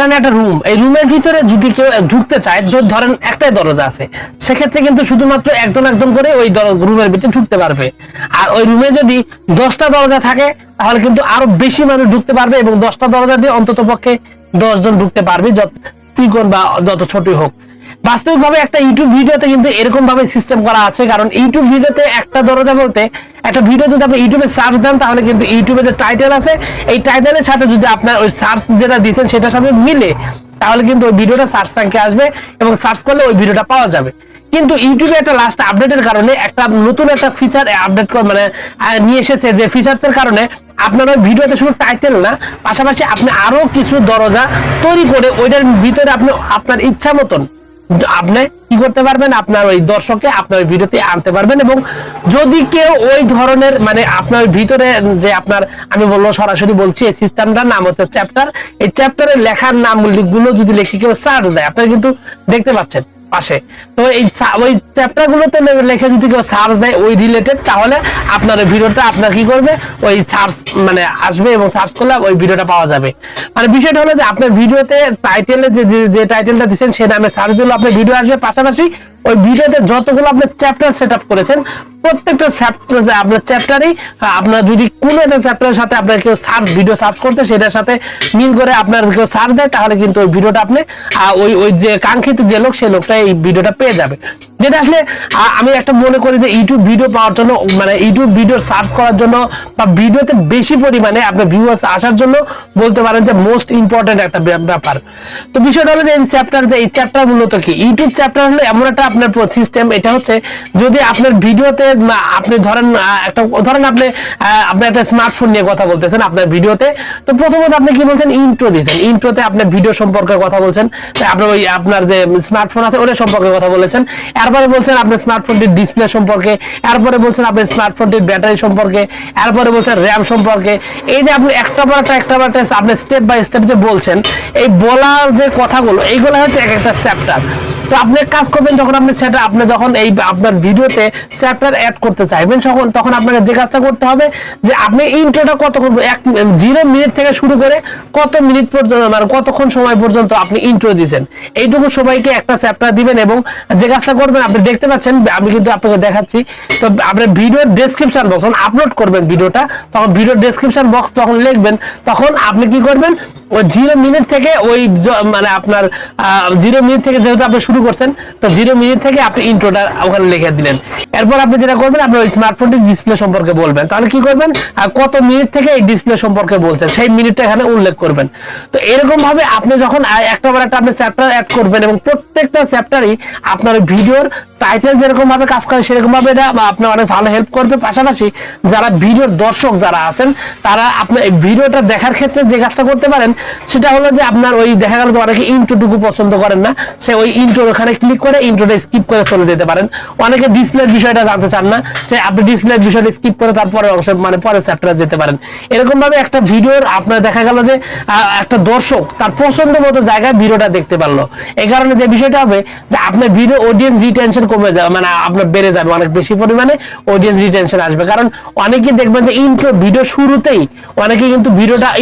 ধরেন একটা রুম, এই রুমের ভিতরে যদি কেউ ঢুকতে চায়, যদি ধরেন একটাই দরজা আছে, সেক্ষেত্রে কিন্তু শুধুমাত্র একজন করে ওই রুমের ভিতরে ঢুকতে পারবে। আর ওই রুমে যদি 10টা দরজা থাকে তাহলে কিন্তু আরো বেশি মানুষ ঢুকতে পারবে, এবং 10টা দরজা দিয়ে অন্তত পক্ষে 10 জন ঢুকতে পারবে, যত চিকন বা যত ছোটই হোক। বাস্তবিকভাবে একটা ইউটিউব ভিডিওতে কিন্তু এরকম ভাবে সিস্টেম করা আছে, কারণ ইউটিউব ভিডিওতে একটা দরজা বলতে একটা ভিডিও যদি আপনি ইউটিউবে সার্চ দেন তাহলে কিন্তু ইউটিউবে যে টাইটেল আছে এই টাইটেলের সাথে যদি আপনার ওই সার্চ যেটা দিতেন সেটার সাথে মিলে তাহলে কিন্তু ওই ভিডিওটা সার্চ র্যাঙ্কে আসবে এবং সার্চ করলে ওই ভিডিওটা পাওয়া যাবে। কিন্তু ইউটিউবে একটা লাস্ট আপডেটের কারণে একটা নতুন একটা ফিচার আপডেট মানে নিয়ে এসেছে, যে ফিচার্সের কারণে আপনার ওই ভিডিওতে শুধু টাইটেল না, পাশাপাশি আপনি আরো কিছু দরজা তৈরি করে ওইটার ভিতরে আপনি আপনার ইচ্ছা মতন আপনি কি করতে পারবেন, আপনার ওই দর্শককে আপনার ওই ভিডিওতে আনতে পারবেন। এবং যদি কেউ ওই ধরনের মানে আপনার ওই ভিতরে যে আপনার আমি বলবো সরাসরি বলছি এই সিস্টেমটার নাম হচ্ছে চ্যাপ্টার, এই চ্যাপ্টারের লেখার নামগুলো যদি লিখে কেউ সার্চ দেয় আপনারা কিন্তু দেখতে পাচ্ছেন পাশে, তো এই ওই চ্যাপ্টার গুলোতে লেখে যদি কেউ সার্চ দেয় ওই রিলেটেড, তাহলে আপনার ওই ভিডিওটা আপনার কি করবে ওই সার্চ মানে আসবে এবং সার্চ করলে ওই ভিডিওটা পাওয়া যাবে। মানে বিষয়টা হলো যে আপনার ভিডিওতে টাইটেলে যে টাইটেলটা দিচ্ছেন সে নামে সার্চ দিলে আপনার ভিডিও আসবে, পাশাপাশি ওই ভিডিওতে যতগুলো আপনি চ্যাপ্টার সেটআপ করেছেন প্রত্যেকটা চ্যাপ্টার যে আপনার চ্যাপ্টারই আপনার যদি কোনো একটা চ্যাপ্টারের সাথে আপনার কেউ ভিডিও সার্চ করতে সেটার সাথে মিল করে আপনার কেউ সার্চ দেয় তাহলে কিন্তু ওই ভিডিওটা আপনি ওই যে কাঙ্ক্ষিত যে লোক সেই লোকটা এই ভিডিওটা পেয়ে যাবে। যেটা আসলে আমি একটা মনে করি যে ইউটিউব ভিডিও পাওয়ার জন্য মানে ইউটিউব ভিডিও সার্চ করার জন্য বা ভিডিওতে বেশি পরিমাণে আপনার ভিউয়ার্স আসার জন্য বলতে পারেন যে মোস্ট ইম্পর্টেন্ট একটা ব্যাপার। তো বিষয়টা হলো যে এই চ্যাপ্টার মূলত কি, ইউটিউব চ্যাপ্টার হলো এমন একটা আপনার সিস্টেম, এটা হচ্ছে যদি আপনার ভিডিওতে আপনি ধরেন আপনি একটা স্মার্টফোন নিয়ে কথা বলতেছেন আপনার ভিডিওতে, তো প্রথমত আপনি কি বলছেন ইন্ট্রো দিয়েছেন, ইন্ট্রোতে আপনি ভিডিও সম্পর্কে কথা বলছেন, আপনার ওই আপনার যে স্মার্টফোন আছে ওটা সম্পর্কে কথা বলেছেন, এরপরে বলছেন আপনার স্মার্টফোনটির ডিসপ্লে সম্পর্কে, এরপরে বলছেন আপনার স্মার্টফোনটির ব্যাটারি সম্পর্কে, এরপরে বলছেন র্যাম সম্পর্কে। এই যে আপনি একটা বার আপনি স্টেপ বাই স্টেপ যে বলছেন, এই বলার যে কথাগুলো এইগুলো হচ্ছে এক একটা চ্যাপ্টার। তো আপনি কাজ করবেন যখন আপনি যখন এই আপনার ভিডিওতে চ্যাপ্টার অ্যাড করতে চাইবেন তখন আপনাকে যে কাজটা করতে হবে যে আপনি ইন্ট্রোটা কতক্ষণ 0 মিনিট থেকে শুরু করে কত মিনিট পর্যন্ত মানে কতক্ষণ সময় পর্যন্ত আপনি ইন্ট্রো দিবেন এইটুকু সবাইকে একটা চ্যাপ্টার দিবেন। এবং যে কাজটা করবেন আপনি দেখতে পাচ্ছেন আমি কিন্তু আপনাকে দেখাচ্ছি, তো আপনার ভিডিওর ডেসক্রিপশন বক্স যখন আপলোড করবেন ভিডিওটা তখন ভিডিওর ডেসক্রিপশন বক্স যখন লিখবেন তখন আপনি কি করবেন ওই 0 মিনিট থেকে ওই মানে আপনার 0 মিনিট থেকে যেহেতু আপনি শুরু করছেন তো 0 মিনিট থেকে আপনি ইন্ট্রোটা ওখানে লিখে দিলেন। এরপর আপনি যেটা করবেন আপনার ওই স্মার্টফোনটির ডিসপ্লে সম্পর্কে বলবেন, তাহলে কি করবেন কত মিনিট থেকে এই ডিসপ্লে সম্পর্কে বলছেন সেই মিনিটটা এখানে উল্লেখ করবেন। তো এরকম ভাবে আপনি যখন একটা আপনি চ্যাপ্টার অ্যাড করবেন এবং প্রত্যেকটা চ্যাপ্টারই আপনার ভিডিওর টাইটেল যেরকম ভাবে কাজ করে সেরকম ভাবে এটা আপনার অনেক ভালো হেল্প করবে। পাশাপাশি যারা ভিডিওর দর্শক যারা আছেন তারা আপনার এই ভিডিওটা দেখার ক্ষেত্রে যে কাজটা করতে পারেন সেটা হলো যে আপনার ওই দেখা গেল যে অনেকে ইন্ট্রোটুকু পছন্দ করেন না, সে ওই ইন্ট্রোর ওখানে ক্লিক করে ইন্ট্রোটা স্কিপ করে চলে যেতে পারেন। অনেকে ডিসপ্লের বিষয়টা জানতে চান না, যে আপনি ডিসপ্লের বিষয়টা স্কিপ করে তারপরে অংশ মানে পরের চ্যাপ্টারে যেতে পারেন। এরকম ভাবে একটা ভিডিওর আপনার দেখা গেল যে একটা দর্শক তার পছন্দ মতো জায়গায় ভিডিওটা দেখতে পারলো। এই কারণে যে বিষয়টা হবে যে আপনার ভিডিও অডিয়েন্স রিটেনশন কমে যাবে, মানে আপনার বেড়ে যাবে, অনেক বেশি পরিমাণে অডিয়েন্স রিটেনশন আসবে। কারণ অনেকেই দেখবেন যে ইন্ট্রো ভিডিও শুরুতেই অনেকে কিন্তু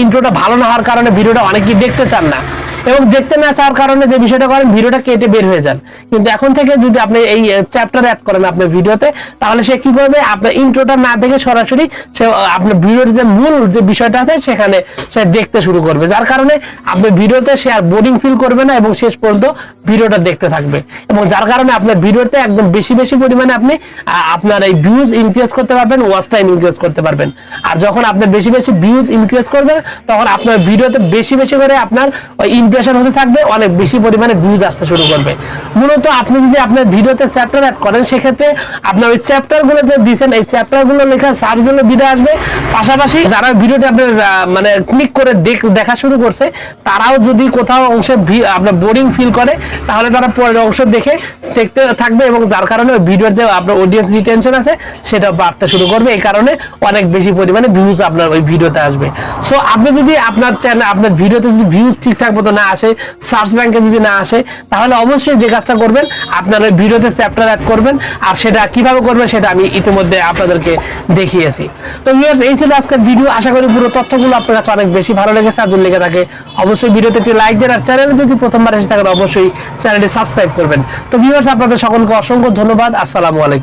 ইন্ট্রোটা ভালো না হওয়ার কারণে ভিডিওটা অনেকেই দেখতে চান না, এবং দেখতে না চাওয়ার কারণে যে বিষয়টা করেন ভিডিওটা কেটে বের হয়ে যান। কিন্তু এখন থেকে যদি আপনি এই চ্যাপ্টার অ্যাড করেন আপনার ভিডিওতে তাহলে সে কি করবে আপনার ইন্ট্রোটা না দেখে সরাসরি সে আপনার ভিডিওর যে মূল যে বিষয়টা আছে সেখানে সে দেখতে শুরু করবে, যার কারণে আপনার ভিডিওতে সে আর বোরিং ফিল করবে না এবং শেষ পর্যন্ত ভিডিওটা দেখতে থাকবে, এবং যার কারণে আপনার ভিডিওতে একদম বেশি পরিমাণে আপনি আপনার এই ভিউজ ইনক্রিজ করতে পারবেন, ওয়াচ টাইম ইনক্রিজ করতে পারবেন। আর যখন আপনি বেশি ভিউজ ইনক্রিজ করবেন তখন আপনার ভিডিওতে বেশি করে আপনার ওই ইমপ্রেশন হতে থাকবে, অনেক বেশি পরিমাণে ভিউজ আসতে শুরু করবে। মূলত আপনি যদি আপনার ভিডিওতে চ্যাপ্টার অ্যাড করেন সেক্ষেত্রে আপনার ওই চ্যাপ্টারগুলো যে দিয়েছেন এই চ্যাপ্টারগুলো লেখা সার্চ দিলে ভিডিও আসবে। পাশাপাশি যারা ভিডিওটি আপনার মানে ক্লিক করে দেখা শুরু করছে তারাও যদি কোথাও অংশে আপনার বোরিং ফিল করে তাহলে তারা পরের অংশ দেখতে থাকবে, এবং যার কারণে ওই ভিডিওর যে আপনার অডিয়েন্স রিটেনশন আছে সেটা বাড়তে শুরু করবে। এই কারণে অনেক বেশি পরিমাণে ভিউজ আপনার ওই ভিডিওতে আসবে। সো আপনি যদি আপনার চ্যানেল আপনার ভিডিওতে যদি ভিউজ ঠিকঠাক মতো না না আসে, সার্চ র্যাঙ্কে যদি না আসে, তাহলে অবশ্যই যে কাজটা করবেন আপনার ওই ভিডিওতে চ্যাপ্টার অ্যাড করবেন, আর সেটা কিভাবে করবেন সেটা আমি ইতিমধ্যে আপনাদেরকে দেখিয়েছি। তো ভিউয়ার্স, এই ছিল আজকের ভিডিও। আশা করি পুরো তথ্যগুলো আপনার কাছে অনেক বেশি ভালো লেগেছে। আর যদি লেগে থাকে অবশ্যই ভিডিওতে একটি লাইক দেন, আর চ্যানেলে যদি প্রথমবার এসে থাকেন অবশ্যই চ্যানেলটি সাবস্ক্রাইব করবেন। তো ভিউয়ার্স, আপনাদের সকলকে অসংখ্য ধন্যবাদ। আসসালামু আলাইকুম।